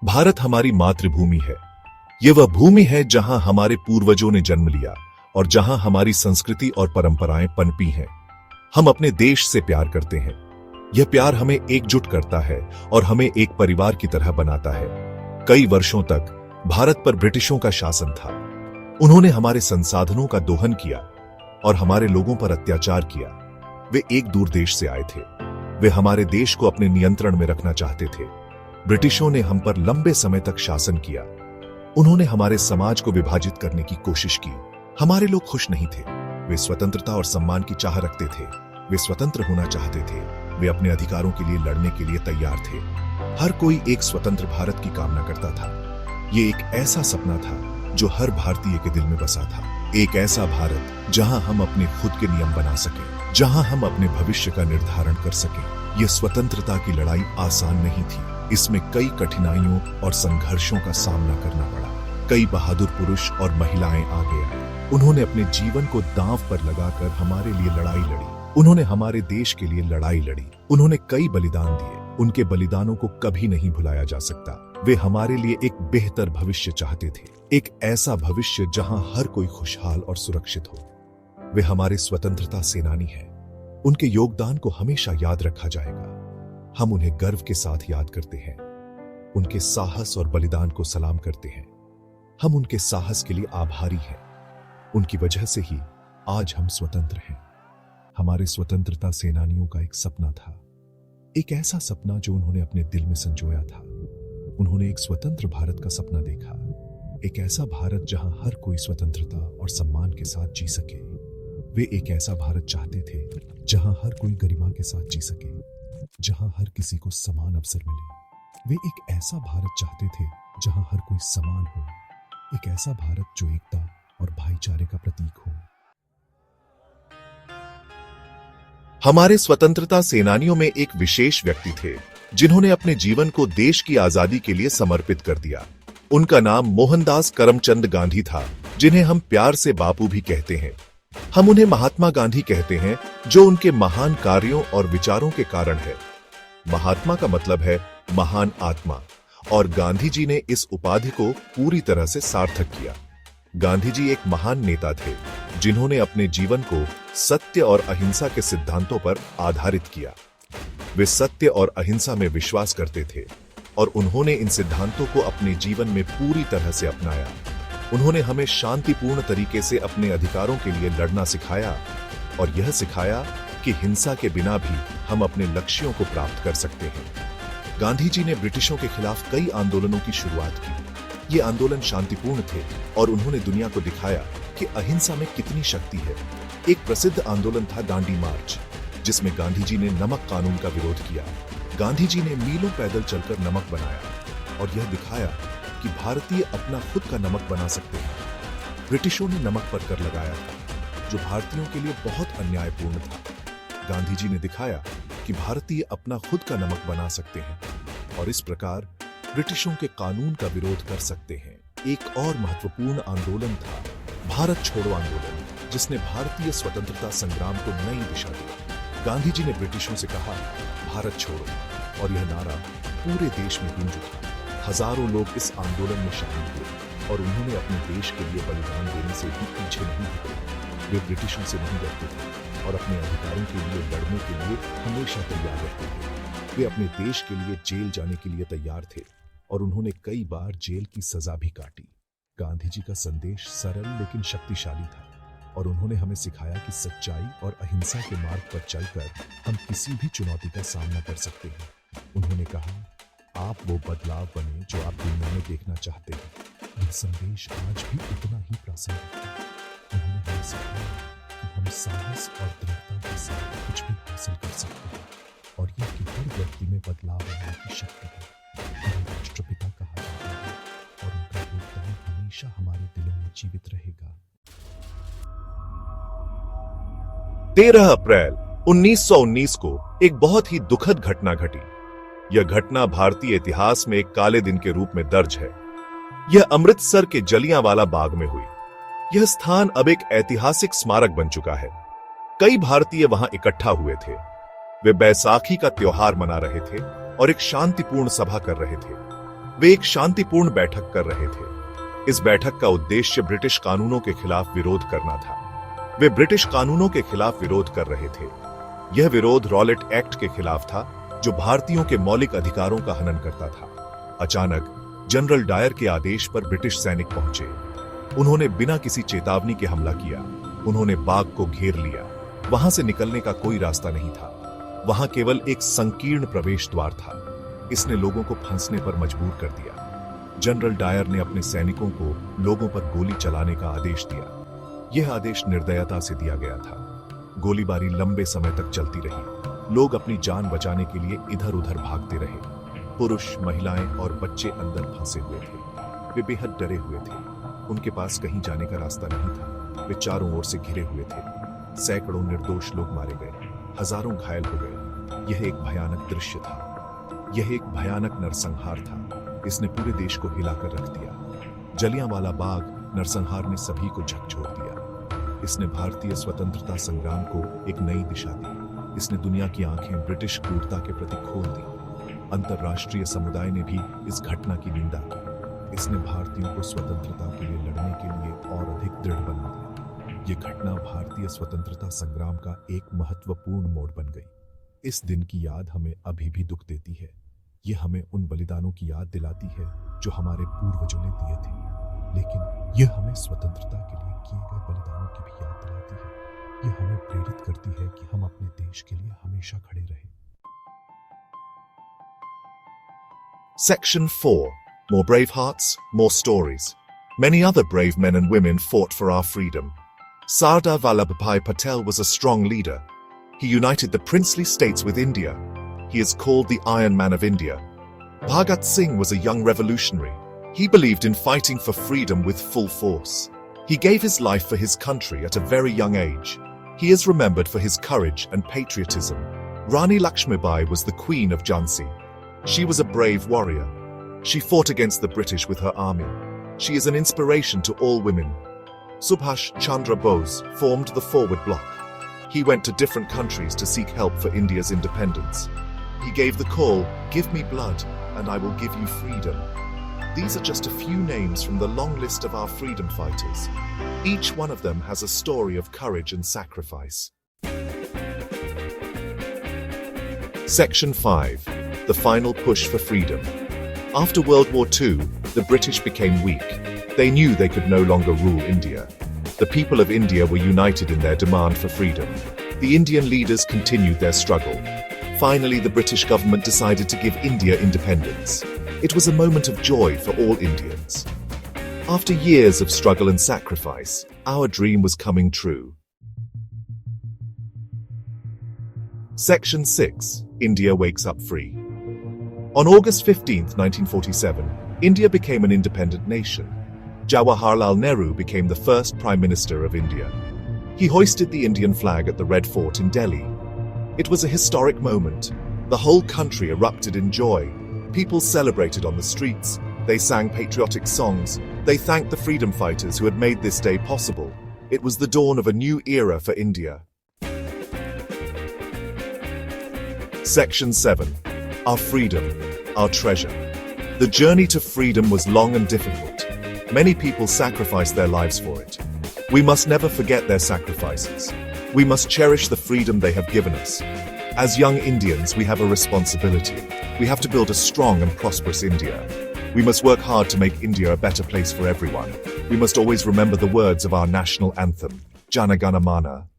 भारत हमारी मातृभूमि है। ये वह भूमि है जहां हमारे पूर्वजों ने जन्म लिया और जहां हमारी संस्कृति और परंपराएं पनपी हैं। हम अपने देश से प्यार करते हैं। यह प्यार हमें एकजुट करता है और हमें एक परिवार की तरह बनाता है। कई वर्षों तक भारत पर ब्रिटिशों का शासन था। उन्होंने हमारे संसाधनों का दोहन किया और हमारे लोगों पर अत्याचार किया। वे एक दूर देश से आए थे। वे हमारे देश को अपने नियंत्रण में रखना चाहते थे। ब्रिटिशों ने हम पर लंबे समय तक शासन किया। उन्होंने हमारे समाज को विभाजित करने की कोशिश की। हमारे लोग खुश नहीं थे। वे स्वतंत्रता और सम्मान की चाह रखते थे। वे स्वतंत्र होना चाहते थे। वे अपने अधिकारों के लिए लड़ने के लिए तैयार थे। हर कोई एक स्वतंत्र भारत की कामना करता था। ये एक ऐसा सपना था जो हर भारतीय के दिल में बसा था। एक ऐसा भारत जहां हम अपने खुद के नियम बना सकें, जहां हम अपने भविष्य का निर्धारण कर सकें। यह स्वतंत्रता की लड़ाई आसान नहीं थी। इसमें कई कठिनाइयों और संघर्षों का सामना करना पड़ा। कई बहादुर पुरुष और महिलाएं आगे आए। उन्होंने अपने जीवन को दांव पर लगाकर हमारे लिए लड़ाई लड़ी। उन्होंने हमारे देश के लिए लड़ाई लड़ी। उन्होंने कई बलिदान दिए। उनके बलिदानों को कभी नहीं भुलाया जा सकता। वे हमारे लिए एक बेहतर भविष्य चाहते थे, एक ऐसा भविष्य जहां हर कोई खुशहाल और सुरक्षित हो। वे हमारे स्वतंत्रता सेनानी हैं। उनके योगदान को हमेशा याद रखा जाएगा। हम उन्हें गर्व के साथ याद करते हैं। उनके साहस और बलिदान को सलाम करते हैं। हम उनके साहस के लिए आभारी हैं। उनकी वजह से ही आज हम स्वतंत्र हैं। हमारे स्वतंत्रता सेनानियों का एक सपना था, एक ऐसा सपना जो उन्होंने अपने दिल में संजोया था। उन्होंने एक स्वतंत्र भारत का सपना देखा, एक ऐसा भारत जहां हर कोई स्वतंत्रता और सम्मान के साथ जी सके। वे एक ऐसा भारत चाहते थे जहां हर कोई गरिमा के साथ जी सके, जहां हर किसी को समान अवसर मिले। वे एक ऐसा भारत चाहते थे जहां हर कोई समान हो, एक ऐसा भारत जो एकता और भाईचारे का प्रतीक हो। हमारे स्वतंत्रता सेनानियों में एक विशेष व्यक्ति थे जिन्होंने अपने जीवन को देश की आजादी के लिए समर्पित कर दिया। उनका नाम मोहनदास करमचंद गांधी था, जिन्हें हम प्यार से बापू भी कहते हैं। हम उन्हें महात्मा गांधी कहते हैं, जो उनके महान कार्यों और विचारों के कारण है। महात्मा का मतलब है महान आत्मा, और गांधी जी ने इस उपाधि को पूरी तरह से सार्थक किया। गांधी जी एक महान नेता थे जिन्होंने अपने जीवन को सत्य और अहिंसा के सिद्धांतों पर आधारित किया। वे सत्य और अहिंसा में विश्वास करते थे और उन्होंने इन सिद्धांतों को अपने जीवन में पूरी तरह से अपनाया। उन्होंने हमें शांतिपूर्ण तरीके से अपने अधिकारों के लिए लड़ना सिखाया और यह सिखाया कि हिंसा के बिना भी हम अपने लक्ष्यों को प्राप्त कर सकते हैं। गांधी जी ने ब्रिटिशों के खिलाफ कई आंदोलनों की शुरुआत की। ये आंदोलन शांतिपूर्ण थे और उन्होंने दुनिया को दिखाया कि अहिंसा में कितनी शक्ति है। एक प्रसिद्ध आंदोलन था दांडी मार्च, जिसमें गांधी जी ने नमक कानून का विरोध किया। गांधी जी ने मीलों पैदल चलकर नमक बनाया और यह दिखाया कि भारतीय अपना खुद का नमक बना सकते हैं। ब्रिटिशों ने नमक पर कर लगाया था, जो भारतीयों के लिए बहुत अन्यायपूर्ण था। गांधी जी ने दिखाया कि भारतीय अपना खुद का नमक बना सकते हैं और इस प्रकार ब्रिटिशों के कानून का विरोध कर सकते हैं। एक और महत्वपूर्ण आंदोलन था भारत छोड़ो आंदोलन, जिसने भारतीय स्वतंत्रता संग्राम को नई दिशा दी। गांधी जी ने ब्रिटिशों से कहा, भारत छोड़ो, और यह नारा पूरे देश में गूंज उठा। हजारों लोग इस आंदोलन में शामिल हुए और उन्होंने अपने देश के लिए बलिदान देने से भी पीछे नहीं हटे। वे ब्रिटिशों से नहीं डरते थे और अपने अधिकारों के लिए लड़ने के लिए हमेशा तैयार रहते थे। वे अपने देश के लिए जेल जाने के लिए तैयार थे और उन्होंने कई बार जेल की सजा भी काटी। गांधी जी का संदेश सरल लेकिन शक्तिशाली था और उन्होंने हमें सिखाया कि सच्चाई और अहिंसा के मार्ग पर चलकर हम किसी भी चुनौती का सामना कर सकते हैं। उन्होंने कहा, आप वो बदलाव बने जो आप दुनिया में देखना चाहते हैं। यह संदेश आज भी उतना ही प्रासंगिक है। उन्होंने हमें सिखाया कि हम साहस और दृढ़ता के साथ कुछ भी हासिल कर सकते हैं और यह कि हर व्यक्ति में बदलाव लाने की शक्ति है। उन्हें राष्ट्रपिता कहा जाता है और उनका योगदान हमेशा हमारे दिलों में जीवित रहेगा। 13 अप्रैल 1919 को एक बहुत ही दुखद घटना घटी। यह घटना भारतीय इतिहास में एक काले दिन के रूप में दर्ज है। यह अमृतसर के जलियांवाला बाग में हुई। यह स्थान अब एक ऐतिहासिक स्मारक बन चुका है। कई भारतीय वहां इकट्ठा हुए थे। वे बैसाखी का त्योहार मना रहे थे और एक शांतिपूर्ण सभा कर रहे थे। वे एक शांतिपूर्ण बैठक कर रहे थे। इस बैठक का उद्देश्य ब्रिटिश कानूनों के खिलाफ विरोध करना था। वे ब्रिटिश कानूनों के खिलाफ विरोध कर रहे थे। यह विरोध रॉलेट एक्ट के खिलाफ था, जो भारतीयों के मौलिक अधिकारों का हनन करता था। अचानक जनरल डायर के आदेश पर ब्रिटिश सैनिक पहुंचे। उन्होंने बिना किसी चेतावनी के हमला किया। उन्होंने बाग को घेर लिया। वहां से निकलने का कोई रास्ता नहीं था। वहां केवल एक संकीर्ण प्रवेश द्वार था। इसने लोगों को फंसने पर मजबूर कर दिया। जनरल डायर ने अपने सैनिकों को लोगों पर गोली चलाने का आदेश दिया। यह आदेश निर्दयता से दिया गया था। गोलीबारी लंबे समय तक चलती रही। लोग अपनी जान बचाने के लिए इधर उधर भागते रहे। पुरुष, महिलाएं और बच्चे अंदर फंसे हुए थे। वे बेहद डरे हुए थे। उनके पास कहीं जाने का रास्ता नहीं था। वे चारों ओर से घिरे हुए थे। सैकड़ों निर्दोष लोग मारे गए। हजारों घायल हो गए। यह एक भयानक दृश्य था। यह एक भयानक नरसंहार था। इसने पूरे देश को हिलाकर रख दिया। जलियांवाला बाग नरसंहार ने सभी को झकझोर दिया। इसने भारतीय स्वतंत्रता संग्राम को एक नई दिशा दी। इसने दुनिया की आंखें ब्रिटिश क्रूरता के प्रति खोल दी। अंतर्राष्ट्रीय समुदाय ने भी इस घटना की निंदा की। इसने भारतीयों को स्वतंत्रता के लिए लड़ने के लिए और अधिक दृढ़ बना दिया। यह घटना भारतीय स्वतंत्रता संग्राम का एक महत्वपूर्ण मोड़ बन गई। इस दिन की याद हमें अभी भी दुख देती है। यह हमें उन बलिदानों की याद दिलाती है जो हमारे पूर्वजों ने दिए थे, लेकिन यह हमें स्वतंत्रता के लिए किए गए बलिदानों की भी याद दिलाती है। यह हमें प्रेरित करती है कि हम अपने देश के लिए हमेशा खड़े रहें। Section 4. More brave hearts, more stories. Many other brave men and women fought for our freedom. Sardar Vallabhbhai Patel was a strong leader. He united the princely states with India. He is called the Iron Man of India. Bhagat Singh was a young revolutionary. He believed in fighting for freedom with full force. He gave his life for his country at a very young age. He is remembered for his courage and patriotism. Rani Lakshmibai was the Queen of Jhansi. She was a brave warrior. She fought against the British with her army. She is an inspiration to all women. Subhash Chandra Bose formed the Forward Bloc. He went to different countries to seek help for India's independence. He gave the call, "Give me blood, and I will give you freedom." These are just a few names from the long list of our freedom fighters. Each one of them has a story of courage and sacrifice. Section 5. The final push for freedom. After World War II, the British became weak. They knew they could no longer rule India. The people of India were united in their demand for freedom. The Indian leaders continued their struggle. Finally, the British government decided to give India independence. It was a moment of joy for all Indians. After years of struggle and sacrifice, our dream was coming true. Section 6. India wakes up free. On August 15, 1947, India became an independent nation. Jawaharlal Nehru became the first Prime Minister of India. He hoisted the Indian flag at the Red Fort in Delhi. It was a historic moment. The whole country erupted in joy. People celebrated on the streets. They sang patriotic songs. They thanked the freedom fighters who had made this day possible. It was the dawn of a new era for India. Section 7. Our freedom, our treasure. The journey to freedom was long and difficult. Many people sacrificed their lives for it. We must never forget their sacrifices. We must cherish the freedom they have given us. As young Indians, we have a responsibility. We have to build a strong and prosperous India. We must work hard to make India a better place for everyone. We must always remember the words of our national anthem, Jana Gana Mana.